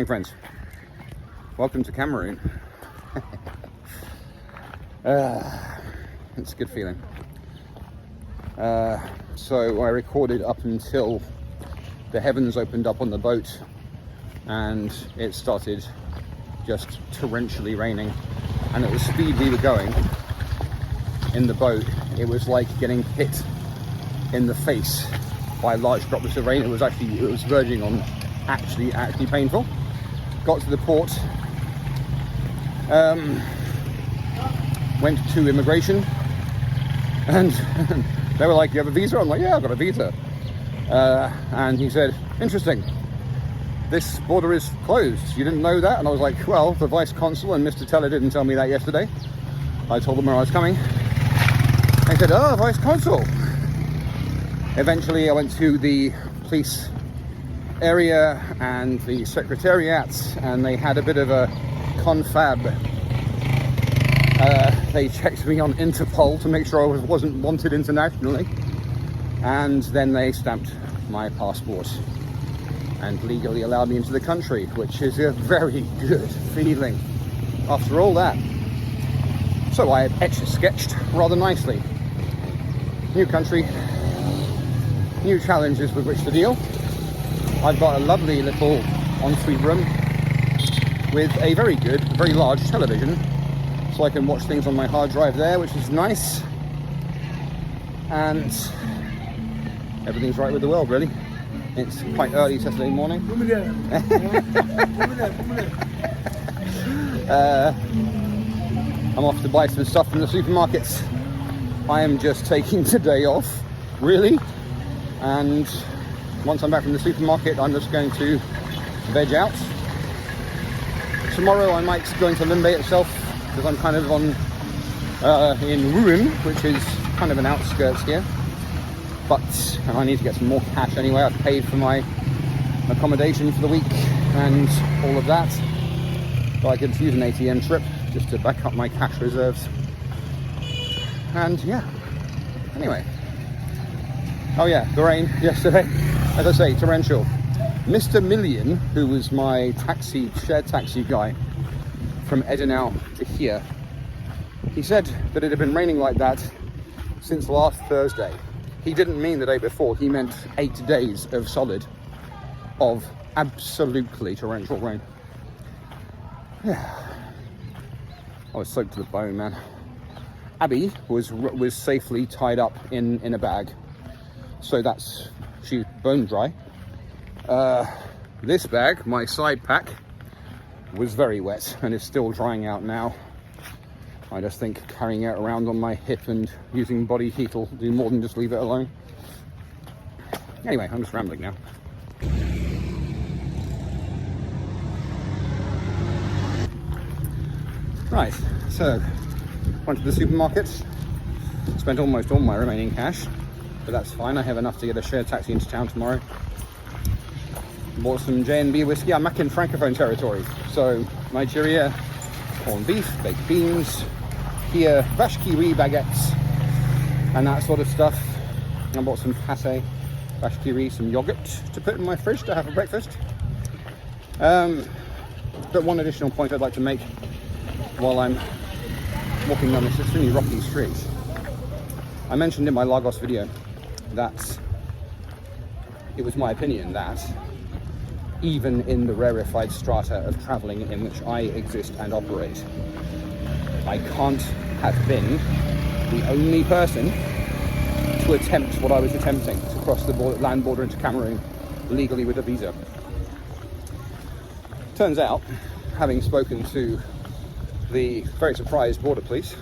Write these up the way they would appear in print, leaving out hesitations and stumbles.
morning, friends. Welcome to Cameroon. It's a good feeling. So I recorded up until the heavens opened up on the boat and it started just torrentially raining, and at the speed we were going in the boat, it was like getting hit in the face by large droplets of rain. It was verging on actually painful. Got to the port, went to immigration, and they were like, "You have a visa?" I'm like, "Yeah, I've got a visa." And he said, "Interesting, this border is closed. You didn't know that?" And I was like, "Well, the vice consul and Mr. Teller didn't tell me that yesterday. I told them where I was coming." They said, "Oh, vice consul." Eventually I went to the police area and the secretariat, and they had a bit of a confab. They checked me on Interpol to make sure I wasn't wanted internationally, and then they stamped my passport and legally allowed me into the country, which is a very good feeling after all that. So I etch-a-sketched rather nicely. New country, new challenges with which to deal. I've got a lovely little ensuite room with a very large television, so I can watch things on my hard drive there, which is nice. And everything's right with the world, really. It's quite early Saturday morning. I'm off to buy some stuff from the supermarkets. I am just taking today off, really. And once I'm back from the supermarket, I'm just going to veg out. Tomorrow I might go into Limbe itself, because I'm kind of in Rouen, which is kind of an outskirts here. And I need to get some more cash anyway. I've paid for my accommodation for the week and all of that. So I could use an ATM trip just to back up my cash reserves. And yeah, anyway. Oh yeah, the rain yesterday, as I say, torrential. Mr. Million, who was my shared taxi guy from Edenau to here, he said that it had been raining like that since last Thursday. He didn't mean the day before, he meant 8 days of solid, of absolutely torrential rain. Yeah. I was soaked to the bone, man. Abby was safely tied up in a bag, so she's bone dry. This bag, my side pack, was very wet and is still drying out now. I just think carrying it around on my hip and using body heat will do more than just leave it alone. Anyway, I'm just rambling now. Right, so went to the supermarket, spent almost all my remaining cash, but that's fine. I have enough to get a shared taxi into town tomorrow. Bought some J&B whiskey. I'm back in Francophone territory, so Nigeria, corned beef, baked beans, here vache qui rit baguettes and that sort of stuff. I bought some pâté, vache qui rit, some yogurt to put in my fridge to have for breakfast. But one additional point I'd like to make while I'm walking down this extremely rocky street. I mentioned in my Lagos video that it was my opinion that even in the rarefied strata of travelling in which I exist and operate, I can't have been the only person to attempt what I was attempting, to cross the land border into Cameroon legally with a visa. Turns out, having spoken to the very surprised border police,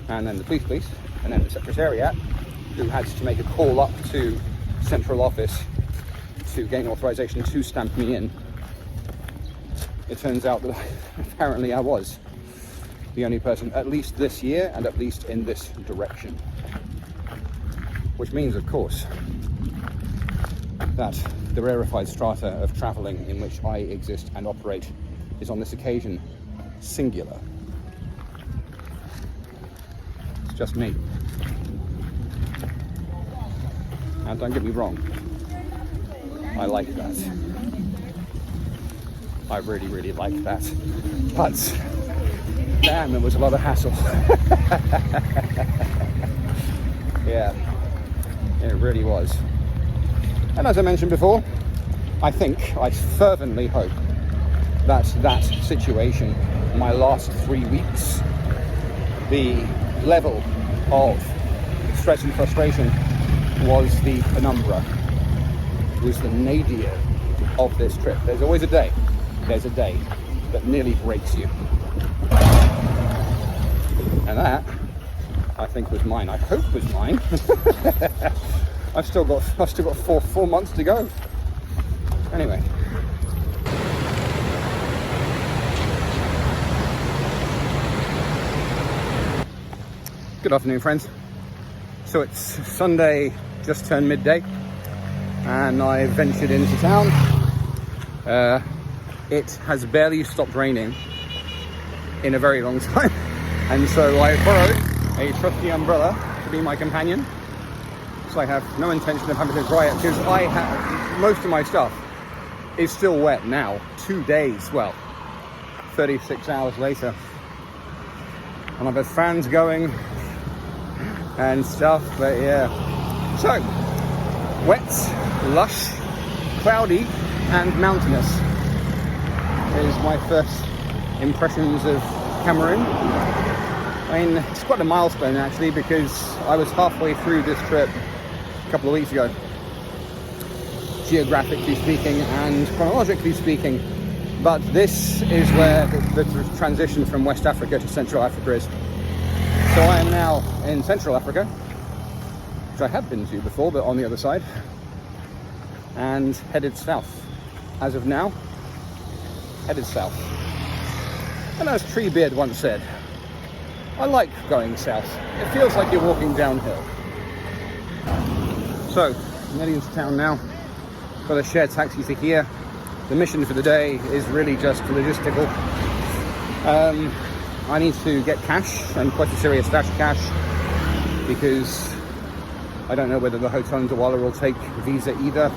and then the police, and then the secretariat, who had to make a call up to central office to gain authorization to stamp me in, it turns out that apparently I was the only person, at least this year and at least in this direction. Which means, of course, that the rarefied strata of travelling in which I exist and operate is on this occasion singular. It's just me. Now, don't get me wrong, I like that. I really, really liked that. But damn, it was a lot of hassle. Yeah, it really was. And as I mentioned before, I fervently hope that that situation, my last 3 weeks, the level of stress and frustration was the penumbra, was the nadir of this trip. There's always a day that nearly breaks you. And that, I think, was mine. I hope was mine. I've still got four months to go. Anyway. Good afternoon, friends. So it's Sunday, just turned midday, and I ventured into town. It has barely stopped raining in a very long time, and so I borrowed a trusty umbrella to be my companion. So I have no intention of having to dry it, because most of my stuff is still wet now, 2 days, 36 hours later, and I've had fans going and stuff, but yeah. So, wet, lush, cloudy, and mountainous is my first impressions of Cameroon. I mean, it's quite a milestone actually, because I was halfway through this trip a couple of weeks ago, geographically speaking and chronologically speaking, but this is where the transition from West Africa to Central Africa is. So I am now in Central Africa, which I have been to before, but on the other side, and headed south. As of now, headed south. And as Treebeard once said, I like going south. It feels like you're walking downhill. So, I'm heading into town now. Got a shared taxi to here. The mission for the day is really just logistical. I need to get cash, and quite a serious dash cash, because I don't know whether the Hotel in Douala will take Visa either.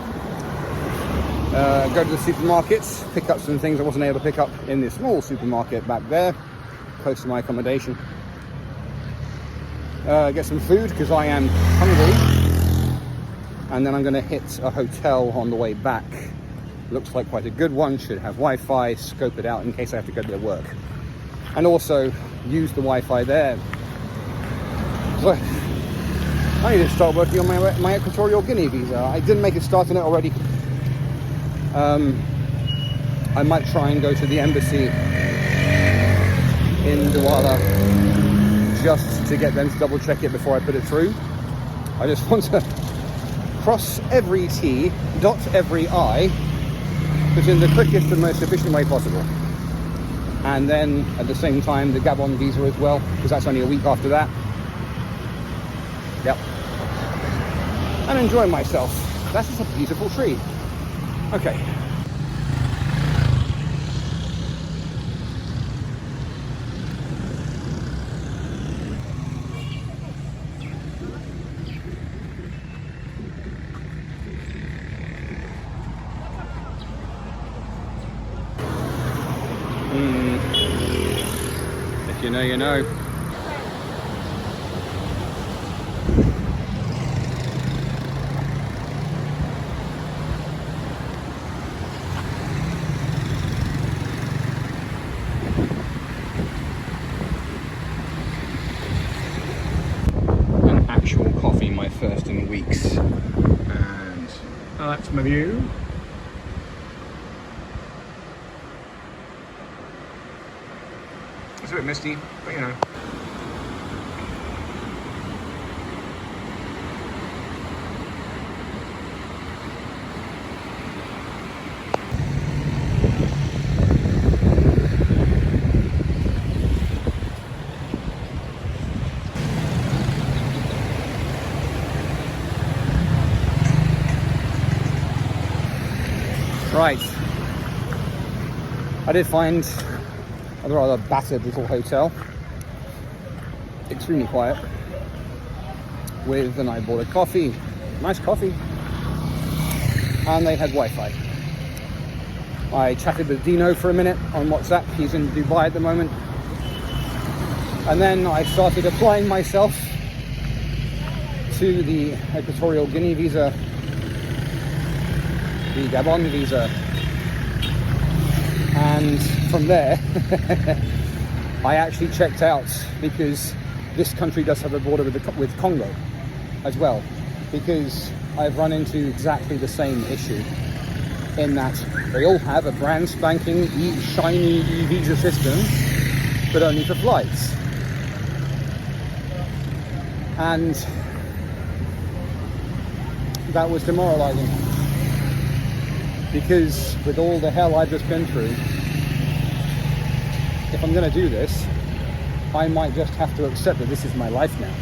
Go to the supermarkets, pick up some things I wasn't able to pick up in the small supermarket back there, close to my accommodation. Get some food, because I am hungry. And then I'm going to hit a hotel on the way back. Looks like quite a good one, should have Wi-Fi, scope it out in case I have to go to work. And also use the Wi-Fi there. So I need to start working on my Equatorial Guinea visa. I didn't make a start on it already. I might try and go to the embassy in Douala just to get them to double check it before I put it through. I just want to cross every T, dot every I, but in the quickest and most efficient way possible. And then at the same time the Gabon visa as well, because that's only a week after that. Yep. And enjoy myself. That's just a beautiful tree. Okay. If you know, you know. An actual coffee, my first in weeks. And that's my view. It's a bit misty, but you know. Right. I did find a rather battered little hotel, extremely quiet, and I bought a coffee, nice coffee, and they had Wi-Fi. I chatted with Dino for a minute on WhatsApp. He's in Dubai at the moment. And then I started applying myself to the Equatorial Guinea visa, the Gabon visa, and from there I actually checked out, because this country does have a border with Congo as well, because I've run into exactly the same issue in that they all have a brand spanking shiny e-visa system, but only for flights. And that was demoralizing, because with all the hell I've just been through, if I'm going to do this, I might just have to accept that this is my life now.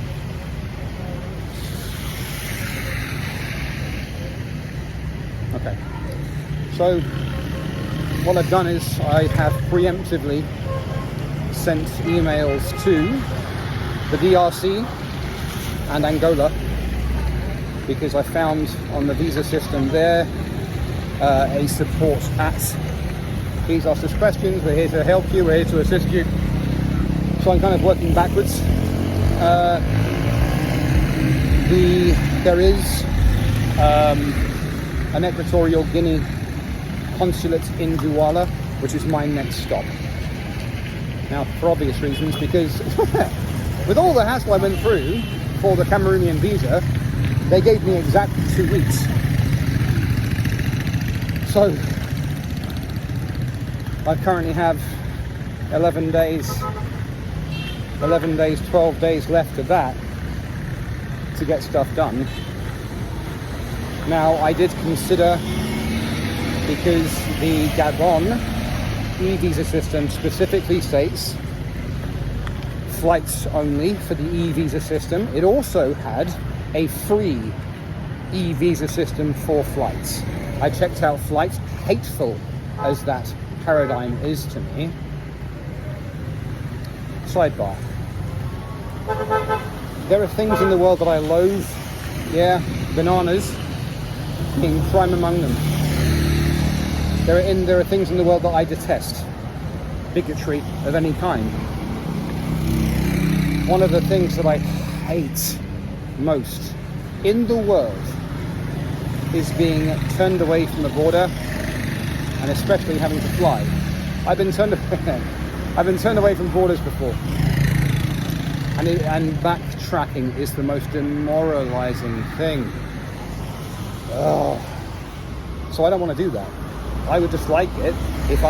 Okay, so what I've done is I have preemptively sent emails to the DRC and Angola, because I found on the visa system there a support at please ask us questions, we're here to help you, we're here to assist you. So I'm kind of working backwards. There is an Equatorial Guinea consulate in Douala, which is my next stop. Now, for obvious reasons, because with all the hassle I went through for the Cameroonian visa, they gave me exactly 2 weeks. So I currently have 11 days, 12 days left of that to get stuff done. Now, I did consider, because the Gabon e-visa system specifically states flights only for the e-visa system, it also had a free e-visa system for flights. I checked out flights, hateful as that paradigm is to me. Sidebar. There are things in the world that I loathe. Yeah, bananas being prime among them. There are things in the world that I detest. Bigotry of any kind. One of the things that I hate most in the world is being turned away from the border, and especially having to fly. I've been turned away from borders before, and backtracking is the most demoralizing thing. So I don't want to do that. I would just like it if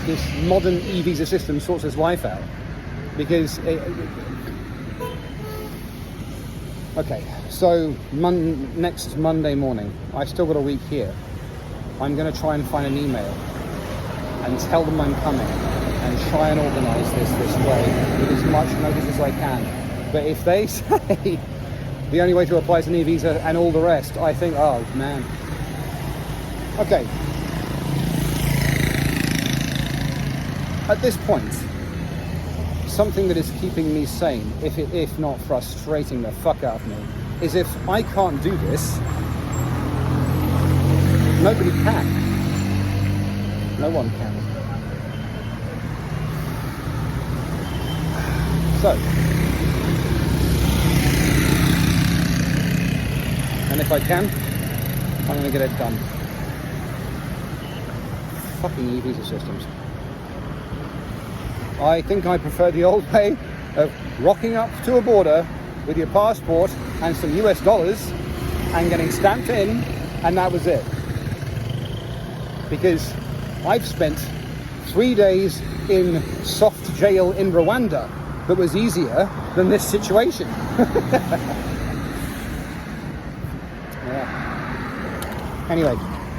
this modern e-visa system sorts its life out, because okay, so next Monday morning, I've still got a week here. I'm going to try and find an email and tell them I'm coming and try and organise this way with as much notice as I can. But if they say the only way to apply is an e-visa and all the rest, I think, oh man. Okay. At this point, something that is keeping me sane, if not frustrating the fuck out of me, is if I can't do this, nobody can. No one can. So, and if I can, I'm going to get it done. Fucking e-visa systems. I think I prefer the old way of rocking up to a border with your passport and some US dollars and getting stamped in, and that was it. Because I've spent 3 days in soft jail in Rwanda that was easier than this situation. Yeah. Anyway.